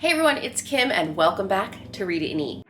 Hey everyone, it's Kim and welcome back to Read It and Eat.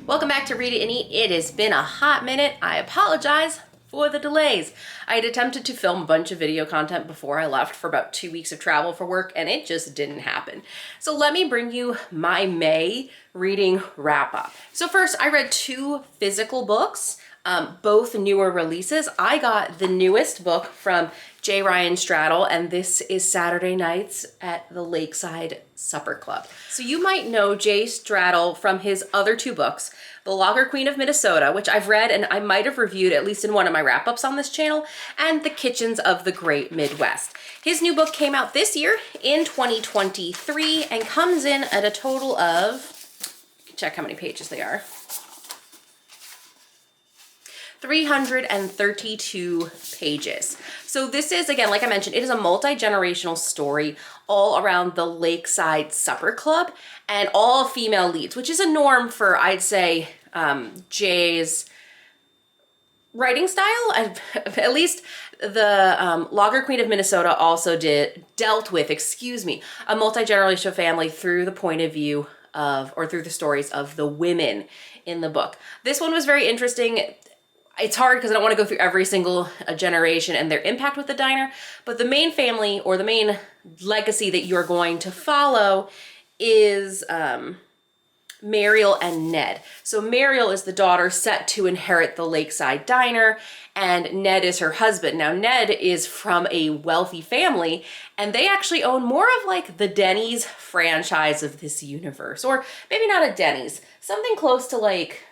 Welcome back to Read It and Eat. It has been a hot minute. I apologize for the delays. I had attempted to film a bunch of video content before I left for about 2 weeks of travel for work and it just didn't happen. So let me bring you my May reading wrap up. So first, I read 2 physical books, both newer releases. I got the newest book from J. Ryan Straddle, and this is Saturday Nights at the Lakeside Supper Club. So you might know Jay Straddle from his other 2 books, The Lager Queen of Minnesota, which I've read and I might have reviewed at least in one of my wrap-ups on this channel, and The Kitchens of the Great Midwest. His new book came out this year in 2023 and comes in at a total of, check how many pages they are, 332 pages. So this is, again, like I mentioned, it is a multi-generational story all around the Lakeside Supper Club and all female leads, which is a norm for, I'd say, Jay's writing style. At least the Lager Queen of Minnesota also dealt with, a multi-generational family through the point of view of, or through the stories of the women in the book. This one was very interesting. It's hard because I don't want to go through every single generation and their impact with the diner, but the main family or the main legacy that you're going to follow is Mariel and Ned. So Mariel is the daughter set to inherit the Lakeside Diner, and Ned is her husband. Now Ned is from a wealthy family, and they actually own more of like the Denny's franchise of this universe, or maybe not a Denny's, something close to like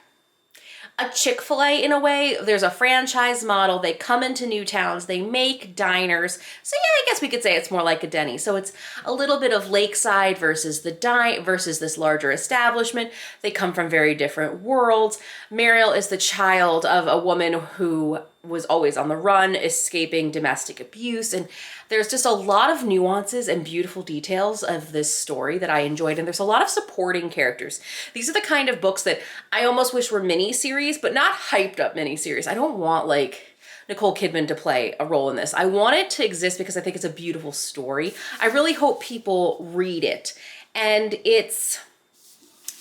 a Chick-fil-A in a way. There's a franchise model. They come into new towns, they make diners. So yeah, I guess we could say it's more like a Denny. So it's a little bit of Lakeside versus versus this larger establishment. They come from very different worlds. Mariel is the child of a woman who was always on the run, escaping domestic abuse. And there's just a lot of nuances and beautiful details of this story that I enjoyed. And there's a lot of supporting characters. These are the kind of books that I almost wish were mini-series, but not hyped up mini-series. I don't want like Nicole Kidman to play a role in this. I want it to exist because I think it's a beautiful story. I really hope people read it. And it's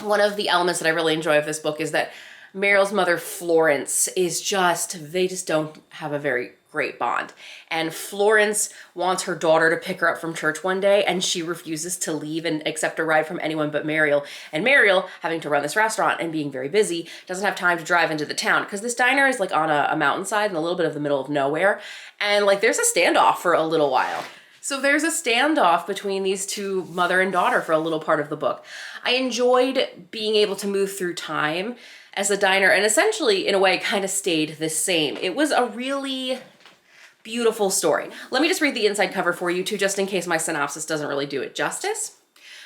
one of the elements that I really enjoy of this book is that Mariel's mother, Florence, they just don't have a very great bond. And Florence wants her daughter to pick her up from church one day, and she refuses to leave and accept a ride from anyone but Mariel. And Mariel, having to run this restaurant and being very busy, doesn't have time to drive into the town because this diner is like on a mountainside in a little bit of the middle of nowhere. And like there's a standoff for a little while. So there's a standoff between these 2, mother and daughter, for a little part of the book. I enjoyed being able to move through time as the diner, and essentially, in a way, kind of stayed the same. It was a really beautiful story. Let me just read the inside cover for you too, just in case my synopsis doesn't really do it justice.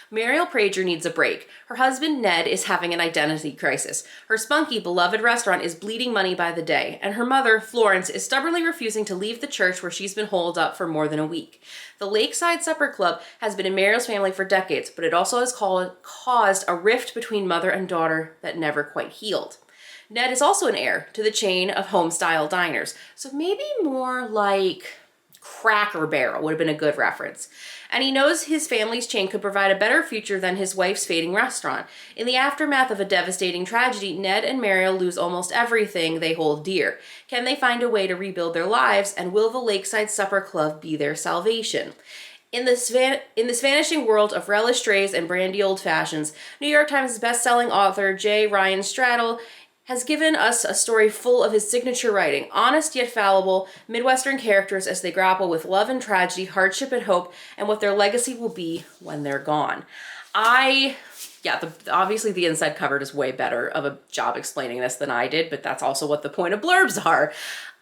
Mariel Prager needs a break. Her husband, Ned, is having an identity crisis. Her spunky, beloved restaurant is bleeding money by the day, and her mother, Florence, is stubbornly refusing to leave the church where she's been holed up for more than a week. The Lakeside Supper Club has been in Mariel's family for decades, but it also has caused a rift between mother and daughter that never quite healed. Ned is also an heir to the chain of home-style diners, so maybe more like Cracker Barrel would have been a good reference. And he knows his family's chain could provide a better future than his wife's fading restaurant. In the aftermath of a devastating tragedy, Ned and Mariel lose almost everything they hold dear. Can they find a way to rebuild their lives, and will the Lakeside Supper Club be their salvation? In this vanishing world of relish trays and brandy old fashions, New York Times best-selling author J. Ryan Straddle has given us a story full of his signature writing, honest yet fallible, Midwestern characters as they grapple with love and tragedy, hardship and hope, and what their legacy will be when they're gone. Obviously the inside cover does way better of a job explaining this than I did, but that's also what the point of blurbs are.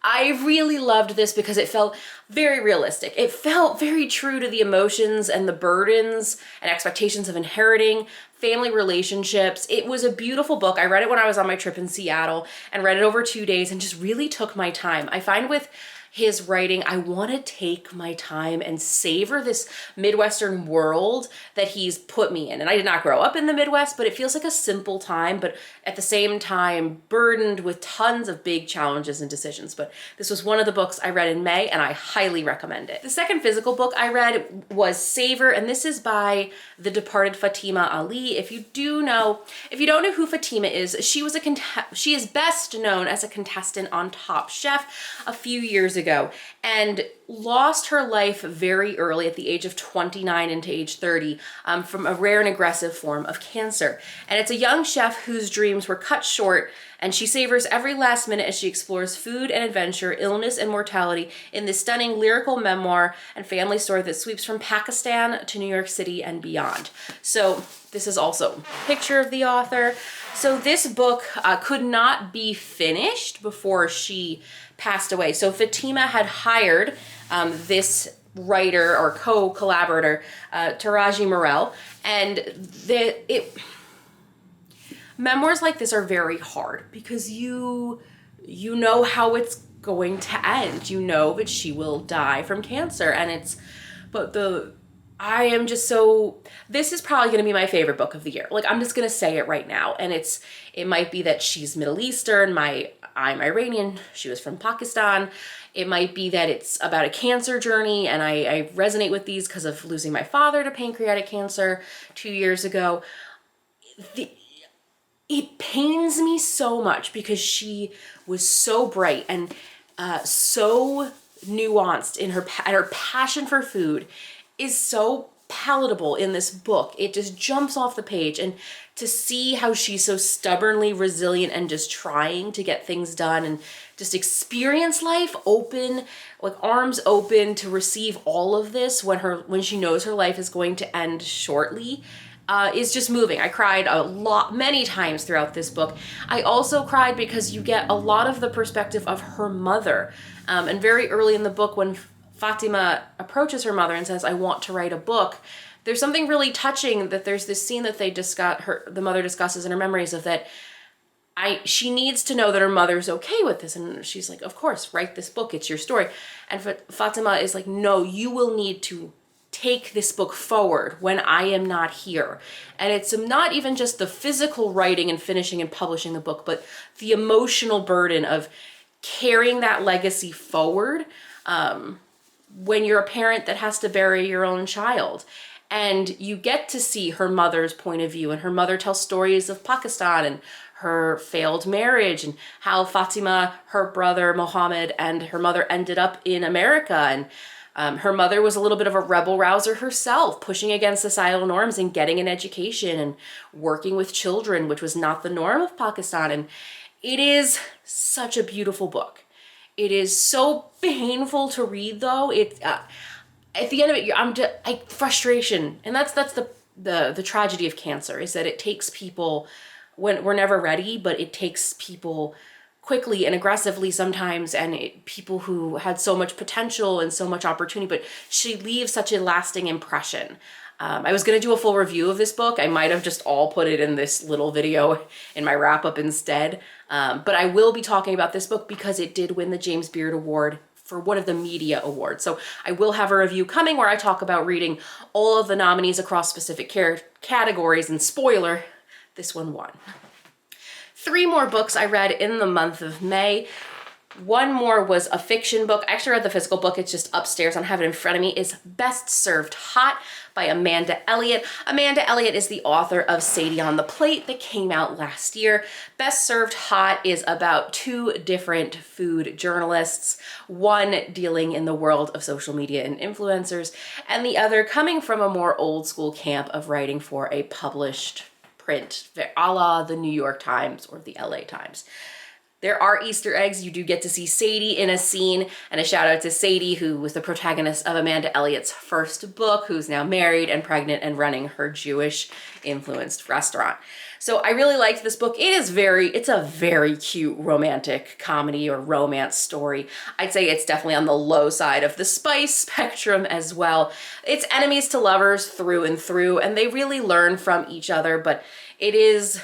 I really loved this because it felt very realistic. It felt very true to the emotions and the burdens and expectations of inheriting family relationships. It was a beautiful book. I read it when I was on my trip in Seattle and read it over 2 days and just really took my time. I find with his writing. I want to take my time and savor this Midwestern world that he's put me in. And I did not grow up in the Midwest, but it feels like a simple time, but at the same time burdened with tons of big challenges and decisions. But this was one of the books I read in May, and I highly recommend it. The second physical book I read was Savor, and this is by the departed Fatima Ali. If you don't know who Fatima is, she is best known as a contestant on Top Chef a few years ago, and lost her life very early at the age of 29 into age 30 from a rare and aggressive form of cancer. And it's a young chef whose dreams were cut short, and she savors every last minute as she explores food and adventure, illness and mortality in this stunning lyrical memoir and family story that sweeps from Pakistan to New York City and beyond. So this is also a picture of the author. So this book could not be finished before she passed away. So Fatima had hired this writer or co-collaborator, Taraji Morel, and memoirs like this are very hard because you know how it's going to end. You know that she will die from cancer, and this is probably going to be my favorite book of the year. Like, I'm just going to say it right now. And it might be that she's Middle Eastern, I'm Iranian, she was from Pakistan. It might be that it's about a cancer journey, and I resonate with these because of losing my father to pancreatic cancer 2 years ago. It pains me so much because she was so bright and so nuanced in her passion for food is so palatable in this book. It just jumps off the page, and to see how she's so stubbornly resilient and just trying to get things done and just experience life open, like arms open to receive all of this when she knows her life is going to end shortly, is just moving. I cried many times throughout this book. I also cried because you get a lot of the perspective of her mother. And very early in the book, when Fatima approaches her mother and says, I want to write a book, there's something really touching that there's this scene that the mother discusses in her memories of that she needs to know that her mother's okay with this. And she's like, of course, write this book. It's your story. And Fatima is like, no, you will need to take this book forward when I am not here. And it's not even just the physical writing and finishing and publishing the book, but the emotional burden of carrying that legacy forward when you're a parent that has to bury your own child. And you get to see her mother's point of view, and her mother tells stories of Pakistan and her failed marriage and how Fatima, her brother Mohammed, and her mother ended up in America. And her mother was a little bit of a rebel rouser herself, pushing against societal norms and getting an education and working with children, which was not the norm of Pakistan. And it is such a beautiful book. It is so painful to read, though. At the end of it, frustration, and that's the tragedy of cancer, is that it takes people when we're never ready, but it takes people quickly and aggressively sometimes, and people who had so much potential and so much opportunity, but she leaves such a lasting impression. I was going to do a full review of this book. I might have just all put it in this little video in my wrap up instead. But I will be talking about this book because it did win the James Beard Award for one of the media awards. So I will have a review coming where I talk about reading all of the nominees across specific categories, and spoiler, this one won. 3 more books I read in the month of May. One more was a fiction book. I actually read the physical book. It's just upstairs. I don't have it in front of me. It's Best Served Hot by Amanda Elliott. Amanda Elliott is the author of Sadie on the Plate that came out last year. Best Served Hot is about 2 different food journalists, one dealing in the world of social media and influencers, and the other coming from a more old school camp of writing for a published print, a la the New York Times or the LA Times. There are Easter eggs. You do get to see Sadie in a scene, and a shout out to Sadie, who was the protagonist of Amanda Elliott's first book, who's now married and pregnant and running her Jewish influenced restaurant. So I really liked this book. It's a very cute romantic comedy or romance story. I'd say it's definitely on the low side of the spice spectrum as well. It's enemies to lovers through and through, and they really learn from each other, but it is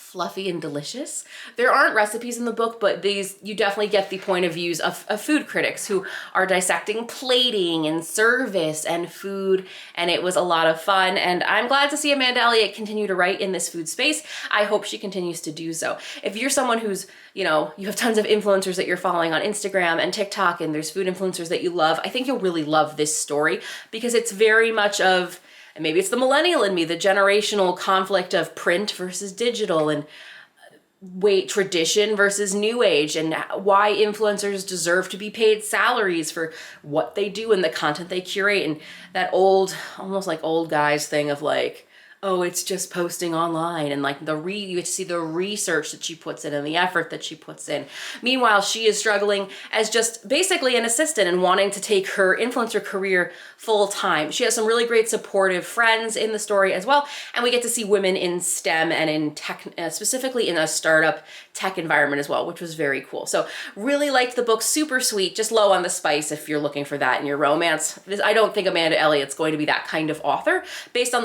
fluffy and delicious. There aren't recipes in the book, but you definitely get the point of views of food critics who are dissecting plating and service and food, and it was a lot of fun, and I'm glad to see Amanda Elliott continue to write in this food space. I hope she continues to do so. If you're someone who's, you have tons of influencers that you're following on Instagram and TikTok, and there's food influencers that you love, I think you'll really love this story because it's very much of, and maybe it's the millennial in me, the generational conflict of print versus digital, and tradition versus new age, and why influencers deserve to be paid salaries for what they do and the content they curate, and that old, almost like old guys thing of like, oh, it's just posting online, and like you get to see the research that she puts in and the effort that she puts in. Meanwhile, she is struggling as just basically an assistant and wanting to take her influencer career full time. She has some really great supportive friends in the story as well, and we get to see women in STEM and in tech, specifically in a startup tech environment as well, which was very cool. So really liked the book, super sweet, just low on the spice if you're looking for that in your romance. I don't think Amanda Elliott's going to be that kind of author based on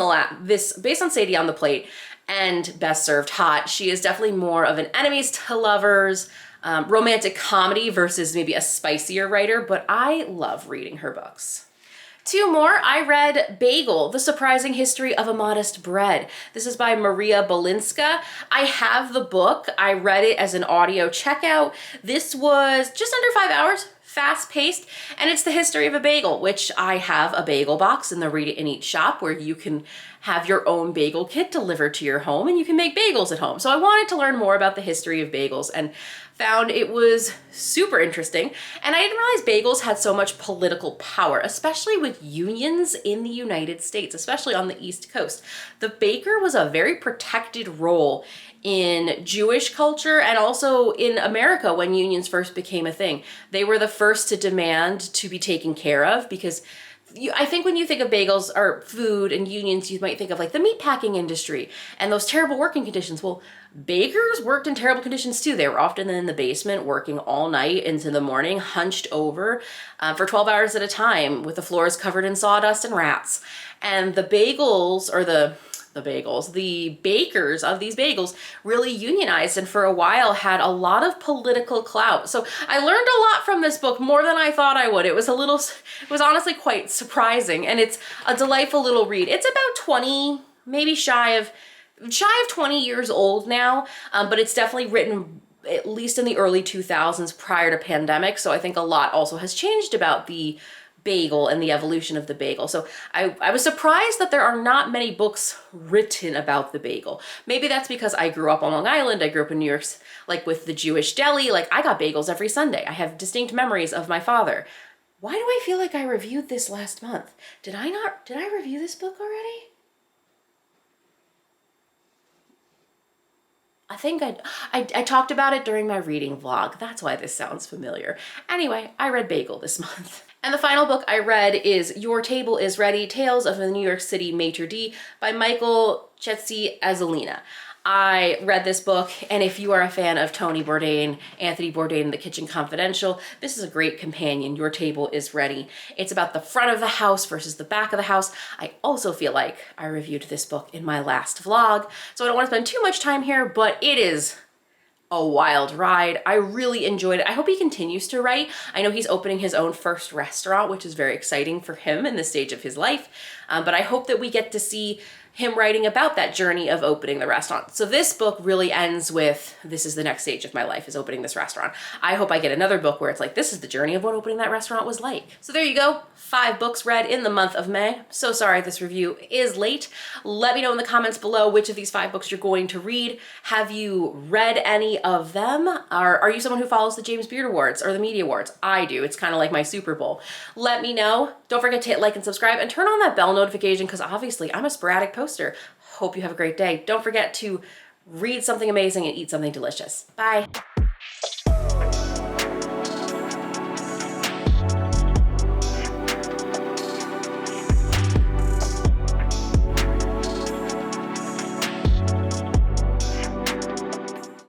based on Sadie on the Plate and Best Served Hot. She is definitely more of an enemies to lovers, romantic comedy versus maybe a spicier writer, but I love reading her books. Two more, I read Bagel, The Surprising History of a Modest Bread. This is by Maria Bolinska. I have the book. I read it as an audio checkout. This was just under 5 hours, fast-paced, and it's the history of a bagel, which I have a bagel box in the Read It and Eat shop where you can have your own bagel kit delivered to your home and you can make bagels at home. So I wanted to learn more about the history of bagels and found it was super interesting. And I didn't realize bagels had so much political power, especially with unions in the United States, especially on the East Coast. The baker was a very protected role in Jewish culture and also in America when unions first became a thing. They were the first to demand to be taken care of because I think when you think of bagels or food and unions, you might think of like the meatpacking industry and those terrible working conditions. Well, bakers worked in terrible conditions too. They were often in the basement working all night into the morning, hunched over for 12 hours at a time with the floors covered in sawdust and rats. And the bakers of these bagels really unionized and for a while had a lot of political clout. So I learned a lot from this book, more than I thought I would. It was honestly quite surprising, and it's a delightful little read. It's about 20, maybe shy of 20 years old now, but it's definitely written at least in the early 2000s prior to pandemic. So I think a lot also has changed about the bagel and the evolution of the bagel. So I was surprised that there are not many books written about the bagel. Maybe that's because I grew up on Long Island. I grew up in New York, like with the Jewish deli. Like I got bagels every Sunday. I have distinct memories of my father. Why do I feel like I reviewed this last month? Did I review this book already? I think I talked about it during my reading vlog. That's why this sounds familiar. Anyway, I read Bagel this month. And the final book I read is Your Table is Ready, Tales of a New York City Maitre d' by Michael Chetzi-Azalina. I read this book, and if you are a fan of Tony Bourdain, Anthony Bourdain, The Kitchen Confidential, this is a great companion. Your Table is Ready. It's about the front of the house versus the back of the house. I also feel like I reviewed this book in my last vlog, so I don't want to spend too much time here, but it is a wild ride. I really enjoyed it. I hope he continues to write. I know he's opening his own first restaurant, which is very exciting for him in this stage of his life, but I hope that we get to see him writing about that journey of opening the restaurant. So this book really ends with, this is the next stage of my life, is opening this restaurant. I hope I get another book where it's like, this is the journey of what opening that restaurant was like. So there you go, 5 books read in the month of May. So sorry this review is late. Let me know in the comments below which of these 5 books you're going to read. Have you read any of them? Are you someone who follows the James Beard Awards or the Media Awards? I do, it's kind of like my Super Bowl. Let me know. Don't forget to hit like and subscribe and turn on that bell notification because obviously I'm a sporadic poster. Hope you have a great day. Don't forget to read something amazing and eat something delicious. Bye.